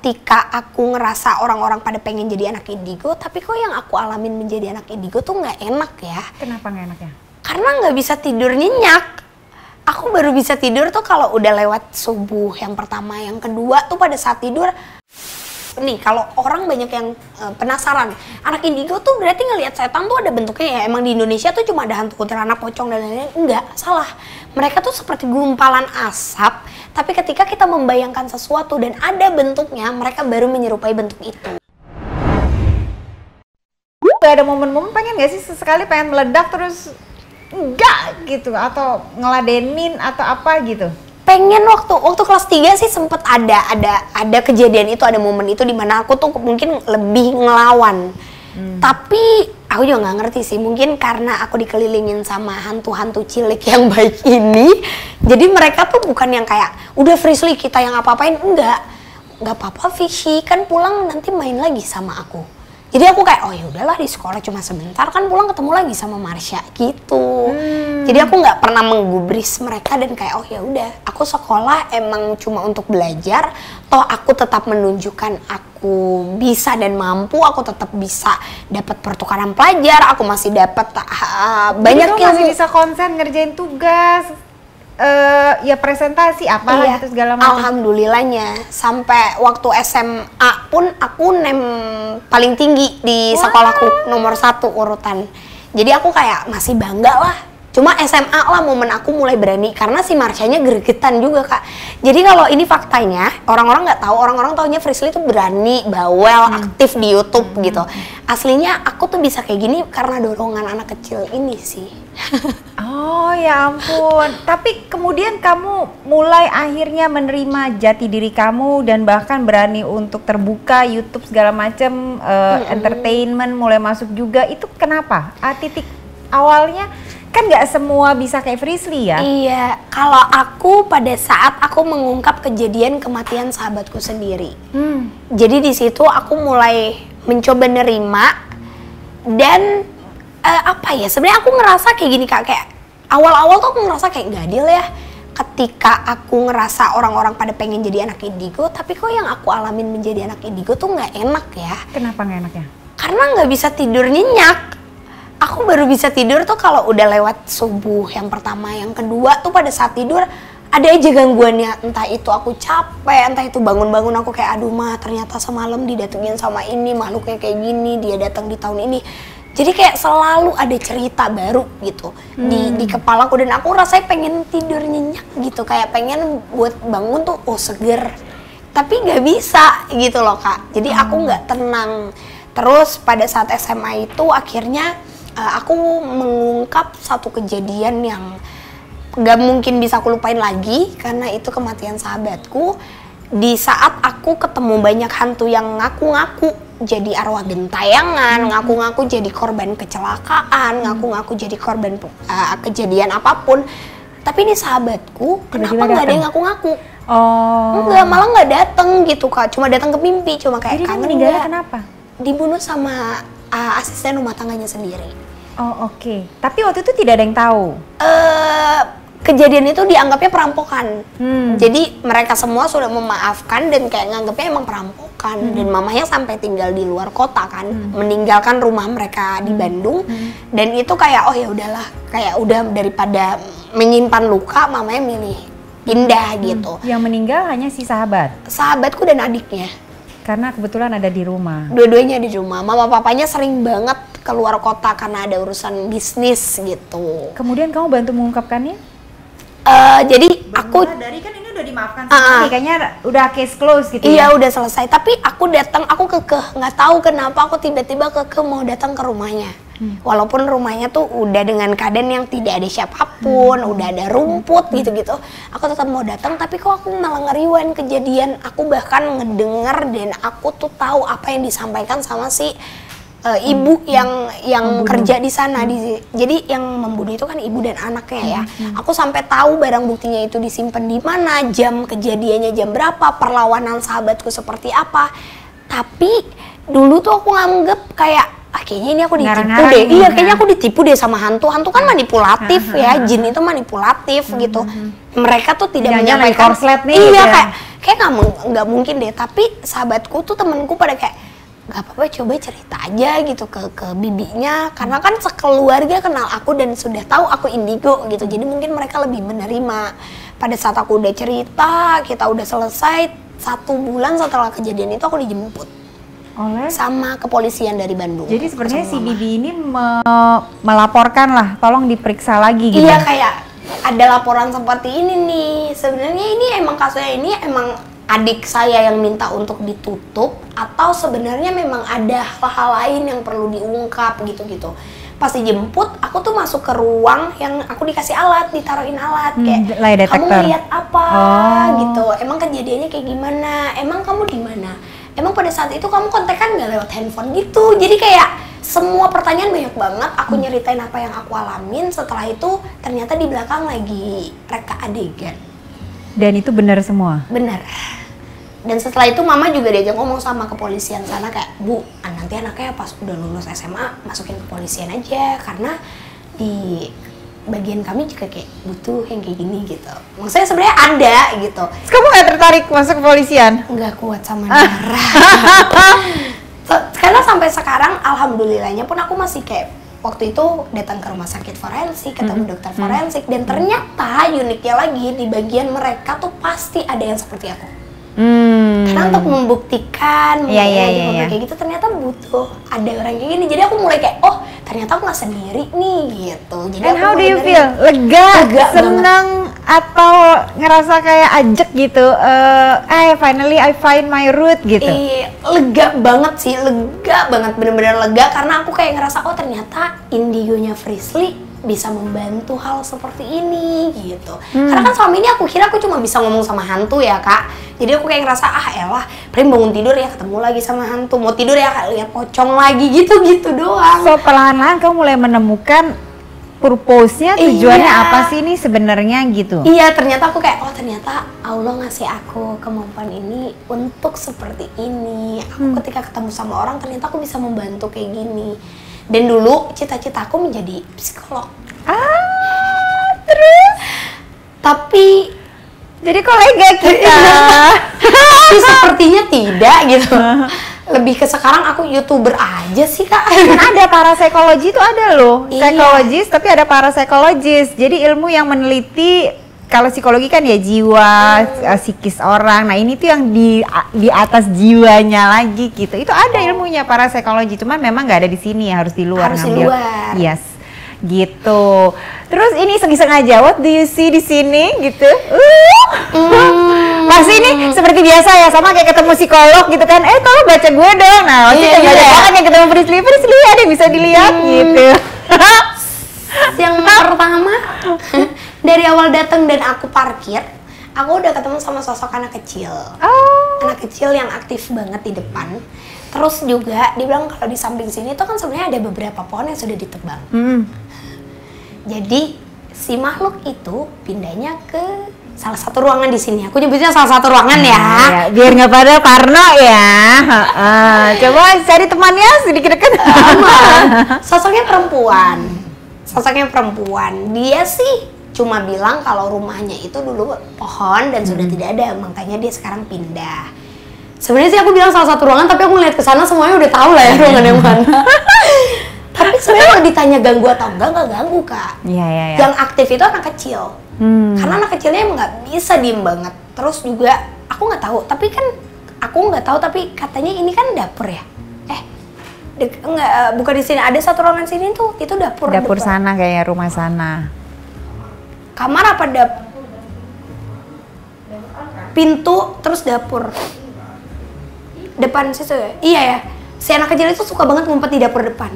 ketika aku ngerasa orang-orang pada pengen jadi anak indigo, tapi kok yang aku alamin menjadi anak indigo tuh nggak enak ya. Kenapa nggak enak ya? Karena nggak bisa tidur nyenyak. Aku baru bisa tidur tuh kalau udah lewat subuh yang pertama, yang kedua tuh pada saat tidur. Nih kalau orang banyak yang penasaran, anak indigo tuh berarti ngelihat setan tuh ada bentuknya ya. Emang di Indonesia tuh cuma ada hantu kuntilanak, pocong dan lain-lain. Enggak, salah. Mereka tuh seperti gumpalan asap, tapi ketika kita membayangkan sesuatu dan ada bentuknya, mereka baru menyerupai bentuk itu. Gak ada momen-momen pengen gak sih sesekali pengen meledak terus enggak gitu, atau ngeladenin atau apa gitu? Pengen waktu kelas 3 sih sempet ada kejadian itu, ada momen itu dimana aku tuh mungkin lebih ngelawan. Tapi aku juga nggak ngerti sih, mungkin karena aku dikelilingin sama hantu-hantu cilik yang baik ini, jadi mereka tuh bukan yang kayak udah Frisly kita yang apa-apain, nggak apa-apa Fishy, kan pulang nanti main lagi sama aku. Jadi aku kayak oh ya udahlah, di sekolah cuma sebentar, kan pulang ketemu lagi sama Marsha gitu. Jadi aku nggak pernah menggubris mereka dan kayak oh ya udah, aku sekolah emang cuma untuk belajar, toh aku tetap menunjukkan aku bisa dan mampu, aku tetap bisa dapat pertukaran pelajar, aku masih dapat banyak yang masih bisa konsen ngerjain tugas. Ya presentasi apa iya, gitu segala macam. Alhamdulillahnya sampai waktu SMA pun aku paling tinggi di sekolahku, nomor 1 urutan. Jadi aku kayak masih bangga lah. Cuma SMA lah momen aku mulai berani karena si Marshanya gregetan juga Kak. Jadi kalau ini faktanya, orang-orang nggak tahu, orang-orang taunya Frisly tuh berani, bawel, aktif di YouTube gitu. Aslinya aku tuh bisa kayak gini karena dorongan anak kecil ini sih. Oh ya ampun. Tapi kemudian kamu mulai akhirnya menerima jati diri kamu dan bahkan berani untuk terbuka YouTube segala macam, entertainment mulai masuk juga. Itu kenapa? Titik awalnya kan nggak semua bisa kayak Frisly ya? Iya, kalau aku pada saat aku mengungkap kejadian kematian sahabatku sendiri. Jadi di situ aku mulai mencoba nerima dan apa ya? Sebenarnya aku ngerasa kayak gini Kak, kayak awal-awal tuh aku ngerasa kayak nggak adil ya. Ketika aku ngerasa orang-orang pada pengen jadi anak indigo, tapi kok yang aku alamin menjadi anak indigo tuh nggak enak ya. Kenapa nggak enak ya? Karena nggak bisa tidur nyenyak. Aku baru bisa tidur tuh kalau udah lewat subuh yang pertama, yang kedua tuh pada saat tidur ada aja gangguannya, entah itu aku capek, entah itu bangun-bangun aku kayak aduh mah ternyata semalam didatengin sama ini makhluknya kayak gini, dia datang di tahun ini. Jadi kayak selalu ada cerita baru gitu di kepalaku dan aku rasanya pengen tidur nyenyak gitu, kayak pengen buat bangun tuh seger. Tapi nggak bisa gitu loh Kak. Jadi aku nggak tenang. Terus pada saat SMA itu akhirnya aku mengungkap satu kejadian yang gak mungkin bisa aku lupain lagi karena itu kematian sahabatku. Di saat aku ketemu banyak hantu yang ngaku-ngaku jadi arwah gentayangan, ngaku-ngaku jadi korban kecelakaan, ngaku-ngaku jadi korban kejadian apapun. Tapi ini sahabatku, kenapa nggak ada yang ngaku-ngaku? Enggak, malah nggak datang gitu Kak. Cuma datang ke mimpi, cuma kayak jadi kangen meninggalnya nggak? kenapa? Dibunuh sama asisten rumah tangganya sendiri. Oh oke. Tapi waktu itu tidak ada yang tahu? Kejadian itu dianggapnya perampokan. Jadi mereka semua sudah memaafkan dan kayak nganggapnya emang perampokan. Dan mamanya sampai tinggal di luar kota kan, meninggalkan rumah mereka di Bandung. Dan itu kayak oh ya udahlah, kayak udah daripada menyimpan luka, mamanya milih pindah gitu. Yang meninggal hanya si sahabatku dan adiknya. Karena kebetulan ada di rumah. Dua-duanya di rumah. Mama papanya sering banget keluar kota karena ada urusan bisnis gitu. Kemudian kamu bantu mengungkapkannya? Jadi aku dari kan ini udah dimaafkan kayaknya udah case close gitu. Iya, udah selesai. Tapi aku datang, aku kekeh, nggak tahu kenapa aku tiba-tiba kekeh mau datang ke rumahnya. Walaupun rumahnya tuh udah dengan keadaan yang tidak ada siapapun, udah ada rumput gitu-gitu. Aku tetap mau datang, tapi kok aku malah ngeriwain kejadian. Aku bahkan ngedenger dan aku tuh tahu apa yang disampaikan sama si ibu yang kerja di sana. Jadi yang membunuh itu kan ibu dan anaknya ya. Aku sampai tahu barang buktinya itu disimpan di mana, jam kejadiannya jam berapa, perlawanan sahabatku seperti apa. Tapi dulu tuh aku nganggep kayak kayaknya ini aku ditipu deh. Iya, kayaknya aku ditipu deh sama hantu. Hantu kan manipulatif ya, jin itu manipulatif gitu. Mereka tuh tidak menyampaikan. Korslet nih. Iya, gitu ya. kayak nggak mungkin deh. Tapi sahabatku tuh, temenku pada kayak nggak apa-apa, coba cerita aja gitu ke bibinya, karena kan sekeluarga kenal aku dan sudah tahu aku indigo gitu, jadi mungkin mereka lebih menerima. Pada saat aku udah cerita, kita udah selesai, 1 bulan setelah kejadian itu aku dijemput oleh sama kepolisian dari Bandung. Jadi sebenarnya si Sama mama. Bibi ini melaporkan lah, tolong diperiksa lagi gitu. Iya, kayak ada laporan seperti ini nih. Sebenarnya ini emang kasusnya ini emang adik saya yang minta untuk ditutup, atau sebenarnya memang ada hal-hal lain yang perlu diungkap gitu-gitu. Pas dijemput, aku tuh masuk ke ruang yang aku dikasih alat, ditaruhin alat kayak lie detector. kamu ngeliat apa gitu. Emang kejadiannya kayak gimana? Emang kamu di mana? Emang pada saat itu kamu kontekan nggak lewat handphone gitu? Jadi kayak semua pertanyaan banyak banget. Aku nyeritain apa yang aku alamin. Setelah itu ternyata di belakang lagi reka adegan. Dan itu benar semua? Bener. Dan setelah itu mama juga diajak ngomong sama kepolisian sana kayak, Bu, nanti anaknya pas udah lulus SMA masukin kepolisian aja, karena di bagian kami juga kayak butuh yang kayak gini gitu. Maksudnya sebenarnya ada gitu. Terus kamu nggak tertarik masuk kepolisian? Nggak kuat sama darah. Karena sampai sekarang alhamdulillahnya pun aku masih kayak waktu itu datang ke rumah sakit forensik, ketemu dokter forensik, dan ternyata uniknya lagi di bagian mereka tuh pasti ada yang seperti aku. Karena untuk membuktikan kayak gitu ternyata butuh ada orang kayak gini. Jadi aku mulai kayak, oh ternyata aku nggak sendiri nih gitu. Jadi And aku how do you dari feel? Lega seneng banget. atau ngerasa kayak ajek gitu? Finally I find my root gitu. Lega banget sih, lega banget, bener-bener lega, karena aku kayak ngerasa oh ternyata indigonya Frisly bisa membantu hal seperti ini gitu. Karena kan selama ini aku kira aku cuma bisa ngomong sama hantu ya Kak. Jadi aku kayak ngerasa elah, Prim bangun tidur ya ketemu lagi sama hantu, mau tidur ya lihat pocong lagi gitu-gitu doang. So perlahan-lahan kamu mulai menemukan purpose-nya, tujuannya apa sih ini sebenarnya gitu? Iya, ternyata aku kayak, oh ternyata Allah ngasih aku kemampuan ini untuk seperti ini. Aku ketika ketemu sama orang, ternyata aku bisa membantu kayak gini. Dan dulu cita-citaku menjadi psikolog. Terus? Tapi Jadi kolega kita. tapi sepertinya tidak gitu. Lebih ke sekarang aku YouTuber aja sih Kak. Kan ada parapsikologi itu ada loh, Iya. psikologis tapi ada parapsikologis. Jadi ilmu yang meneliti, kalau psikologi kan ya jiwa, psikis orang. Nah ini tuh yang di atas jiwanya lagi gitu. Itu ada ilmunya parapsikologi, cuman memang nggak ada di sini, harus di luar Harus di ngambil. luar. Yes, gitu. Terus ini iseng-iseng aja, what do you see di sini gitu? Masih ini seperti biasa ya, sama kayak ketemu psikolog gitu kan. Tolong baca gue dong. Nah, masih kayak banyak banget yang ketemu Frisly ada yang bisa dilihat gitu. Yang pertama, dari awal datang dan aku parkir, aku udah ketemu sama sosok anak kecil. Anak kecil yang aktif banget di depan. Terus juga dibilang kalau di samping sini tuh kan sebenarnya ada beberapa pohon yang sudah ditebang. Jadi si makhluk itu pindahnya ke salah satu ruangan di sini. Aku nyebutnya salah satu ruangan ya. Biar nggak pada parno ya. Coba cari temannya sedikit dekat. Sosoknya perempuan. Dia sih cuma bilang kalau rumahnya itu dulu pohon dan sudah tidak ada, makanya dia sekarang pindah. Sebenarnya sih aku bilang salah satu ruangan, tapi aku ngeliat ke sana semuanya udah tahu lah ya ruangan yang mana. Tapi sebenarnya kalau ditanya ganggu atau enggak ganggu Kak. Iya. Yang aktif itu anak kecil. Karena anak kecilnya emang nggak bisa diem banget. Terus juga aku nggak tahu, tapi katanya ini kan dapur ya. Bukan di sini, ada satu ruangan sini tuh, itu dapur. Dapur depan. sana kayak rumah sana. Kamar apa pintu terus dapur. Depan situ ya? Iya ya. Si anak kecil itu suka banget ngumpet di dapur depan.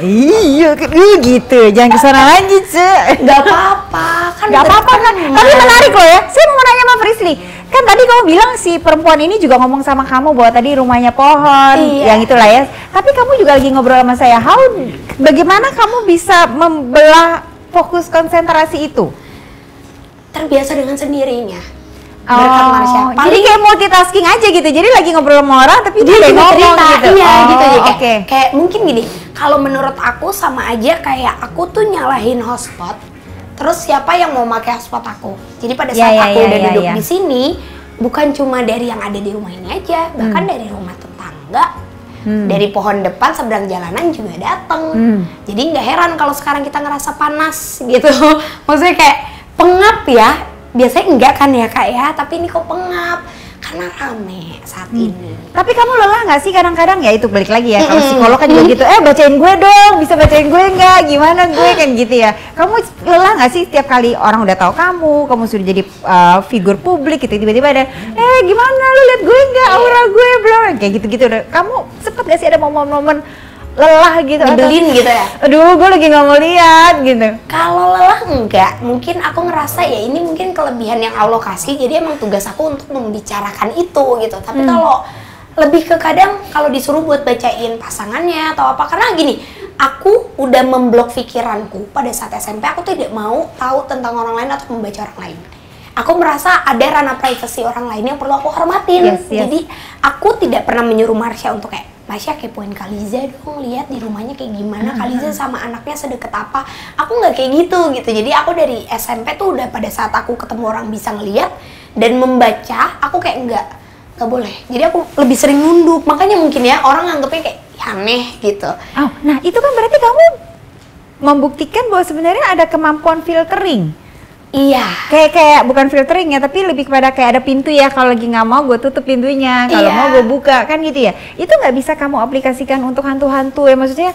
Iya, gitu. Jangan kesana lagi, Ce. Gak apa-apa, kan Gak apa-apa kan. Tapi menarik loh ya. Saya mau nanya sama Frisly. Kan tadi kamu bilang si perempuan ini juga ngomong sama kamu bahwa tadi rumahnya pohon, yang itulah ya. Tapi kamu juga lagi ngobrol sama saya. Bagaimana kamu bisa membelah fokus konsentrasi itu? Terbiasa dengan sendirinya. Jadi kayak multitasking aja gitu. Jadi lagi ngobrol sama orang tapi dia ngomong cerita, gitu. Iya gitu. Jadi kayak mungkin gini, kalau menurut aku sama aja kayak aku tuh nyalahin hotspot, terus siapa yang mau pakai hotspot aku. Jadi pada saat aku udah duduk di sini, bukan cuma dari yang ada di rumah ini aja, bahkan dari rumah tetangga, dari pohon depan seberang jalanan juga datang. Jadi nggak heran kalau sekarang kita ngerasa panas gitu. Maksudnya kayak pengap ya, biasanya enggak kan ya Kak ya, tapi ini kok pengap karena rame saat ini. Tapi kamu lelah nggak sih kadang-kadang, ya itu balik lagi ya, kalau psikolog kan juga gitu, bacain gue dong, bisa bacain gue nggak, gimana gue kan gitu ya. Kamu lelah nggak sih tiap kali orang udah tahu kamu sudah jadi figur publik gitu, tiba-tiba ada, gimana lu lihat gue nggak, aura gue belum, kayak gitu-gitu. Kamu sempet nggak sih ada momen-momen lelah gitu, nyebelin gitu ya? Aduh, gue lagi nggak mau lihat gitu. Kalau lelah enggak, mungkin aku ngerasa ya ini mungkin kelebihan yang Allah kasih, jadi emang tugas aku untuk membicarakan itu gitu. Tapi kalau lebih ke kadang kalau disuruh buat bacain pasangannya atau apa, karena gini, aku udah memblok pikiranku pada saat SMP, aku tidak mau tahu tentang orang lain atau membaca orang lain. Aku merasa ada ranah privasi orang lain yang perlu aku hormatin. Jadi aku tidak pernah menyuruh Marsha untuk kayak, Marsha kepoin Kaliza dong, lihat di rumahnya kayak gimana, Kaliza sama anaknya sedekat apa. Aku nggak kayak gitu. Jadi aku dari SMP tuh udah pada saat aku ketemu orang bisa ngeliat dan membaca, aku kayak nggak boleh. Jadi aku lebih sering nunduk, makanya mungkin ya orang nganggepnya kayak aneh gitu. Nah itu kan berarti kamu membuktikan bahwa sebenarnya ada kemampuan filtering. Iya. Kayak bukan filtering ya, tapi lebih kepada kayak ada pintu ya, kalau lagi nggak mau gue tutup pintunya, kalau mau gue buka, kan gitu ya. Itu nggak bisa kamu aplikasikan untuk hantu-hantu ya, maksudnya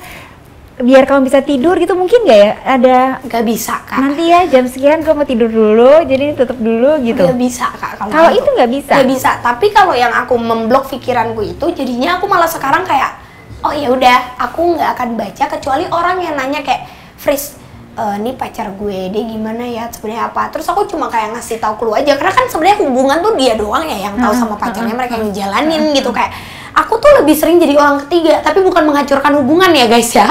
biar kamu bisa tidur gitu, mungkin nggak ya? Ada? Nggak bisa Kak. Nanti ya jam sekian gue mau tidur dulu, jadi tutup dulu gitu. Nggak bisa Kak. Kalau itu nggak bisa. Nggak bisa. Tapi kalau yang aku memblok pikiranku itu, jadinya aku malah sekarang kayak, oh ya udah, aku nggak akan baca kecuali orang yang nanya kayak, Fris, ini pacar gue, dia gimana ya, sebenarnya apa? Terus aku cuma kayak ngasih tahu clue aja, karena kan sebenarnya hubungan tuh dia doang ya yang tahu sama pacarnya, mereka yang jalanin gitu. Kayak aku tuh lebih sering jadi orang ketiga, tapi bukan menghancurkan hubungan ya guys ya.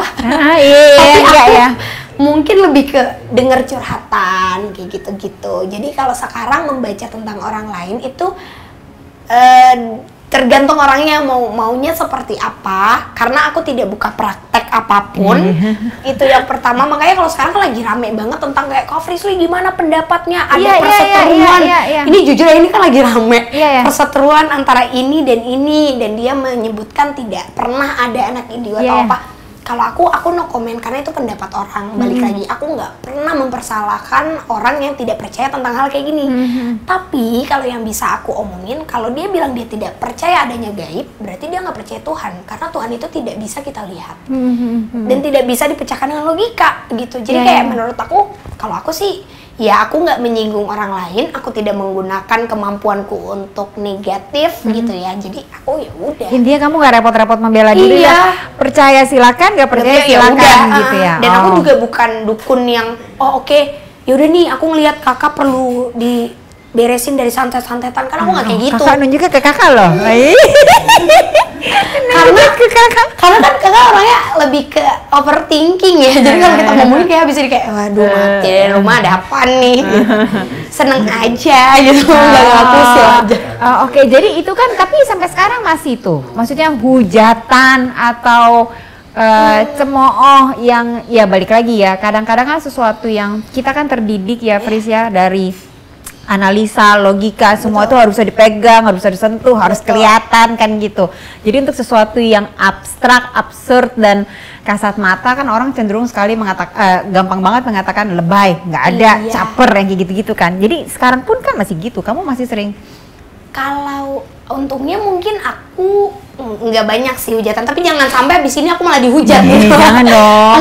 Iya. Mungkin lebih ke denger curhatan kayak gitu-gitu. Jadi kalau sekarang membaca tentang orang lain itu tergantung orangnya maunya seperti apa, karena aku tidak buka praktek apapun. Itu yang pertama. Makanya kalau sekarang kan lagi rame banget tentang kayak Kak Frisly gimana pendapatnya, ada perseteruan. Ini jujur ya, ini kan lagi rame perseteruan antara ini, dan dia menyebutkan tidak pernah ada anak indigo atau apa. Kalau aku no comment, karena itu pendapat orang. Balik lagi, aku nggak pernah mempersalahkan orang yang tidak percaya tentang hal kayak gini. Tapi kalau yang bisa aku omongin, kalau dia bilang dia tidak percaya adanya gaib, berarti dia nggak percaya Tuhan. Karena Tuhan itu tidak bisa kita lihat dan tidak bisa dipecahkan dengan logika gitu. Jadi kayak menurut aku, kalau aku sih ya aku nggak menyinggung orang lain, aku tidak menggunakan kemampuanku untuk negatif gitu ya. Jadi aku ya udah. Intinya kamu nggak repot-repot membela diri ya. Percaya silakan, nggak percaya silakan gitu ya. Dan aku juga bukan dukun yang yaudah nih aku ngelihat kakak perlu diberesin dari santet-santetan, karena aku nggak kayak gitu. Kakak nunjuknya ke kakak loh. Karena kan kakak orangnya lebih ke overthinking ya. Jadi kalau kita ngomongin kayak habis ini kayak, waduh mati di rumah ada apa nih gitu. Seneng aja gitu, nggak ngaku sih aja. Oke, jadi itu kan, tapi sampai sekarang masih tuh, maksudnya hujatan atau cemooh yang ya balik lagi ya, kadang-kadang kan sesuatu yang kita kan terdidik ya Fris ya, dari analisa, logika, semua itu harus bisa dipegang, harus bisa disentuh, harus kelihatan kan gitu. Jadi untuk sesuatu yang abstrak, absurd dan kasat mata kan orang cenderung sekali mengatakan, gampang banget mengatakan lebay, nggak ada, caper yang kayak gitu-gitu kan. Jadi sekarang pun kan masih gitu, kamu masih sering? Kalau untungnya mungkin aku nggak banyak sih hujatan, tapi jangan sampai abis ini aku malah dihujat gitu. Jangan dong.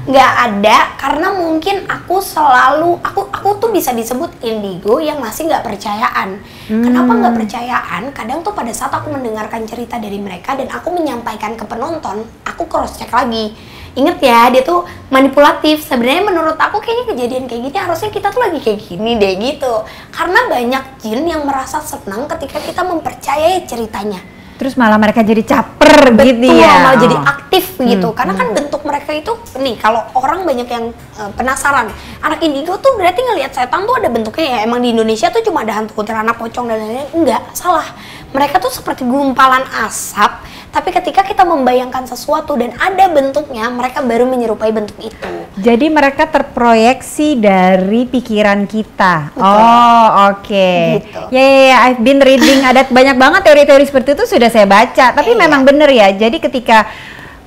Nggak ada, karena mungkin aku selalu, aku tuh bisa disebut indigo yang masih nggak percayaan. Kenapa nggak percayaan? Kadang tuh pada saat aku mendengarkan cerita dari mereka dan aku menyampaikan ke penonton, aku cross check lagi. Ingat ya, dia tuh manipulatif. Sebenarnya menurut aku kayaknya kejadian kayak gini harusnya kita tuh lagi kayak gini deh gitu. Karena banyak jin yang merasa senang ketika kita mempercayai ceritanya. Terus malah mereka jadi caper. Betul, gitu ya. Malah jadi aktif gitu. Karena kan bentuk mereka itu, nih kalau orang banyak yang penasaran, anak indigo tuh berarti ngelihat setan tuh ada bentuknya ya. Emang di Indonesia tuh cuma ada hantu kuntilanak, pocong dan lain-lain. Enggak, salah. Mereka tuh seperti gumpalan asap Tapi ketika kita membayangkan sesuatu dan ada bentuknya, mereka baru menyerupai bentuk itu. Jadi mereka terproyeksi dari pikiran kita. Betul. Oh, oke. Gitu. Ya, I've been reading, ada banyak banget teori-teori seperti itu sudah saya baca. Tapi Iya. memang benar ya. Jadi ketika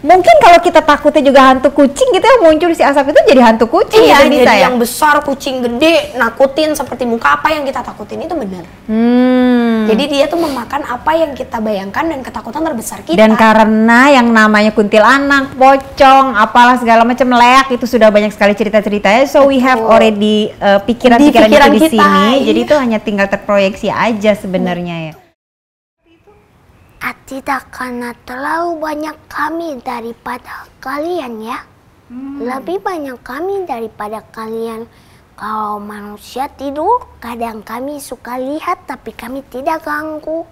mungkin kalau kita takutnya juga hantu kucing gitu ya, muncul si asap itu jadi hantu kucing Iya, gitu bisa jadi ya. yang besar, kucing gede, nakutin seperti muka, apa yang kita takutin itu benar. Jadi dia tuh memakan apa yang kita bayangkan dan ketakutan terbesar kita. Dan karena yang namanya kuntilanak, pocong, apalah segala macam leak itu sudah banyak sekali cerita-ceritanya. So we have Betul. already pikiran-pikiran Di pikiran itu di kita, sini. iya. Jadi itu hanya tinggal terproyeksi aja sebenarnya ya. Tidak, karena terlalu banyak kami daripada kalian ya. Lebih banyak kami daripada kalian. Kalau manusia tidur, kadang kami suka lihat tapi kami tidak ganggu.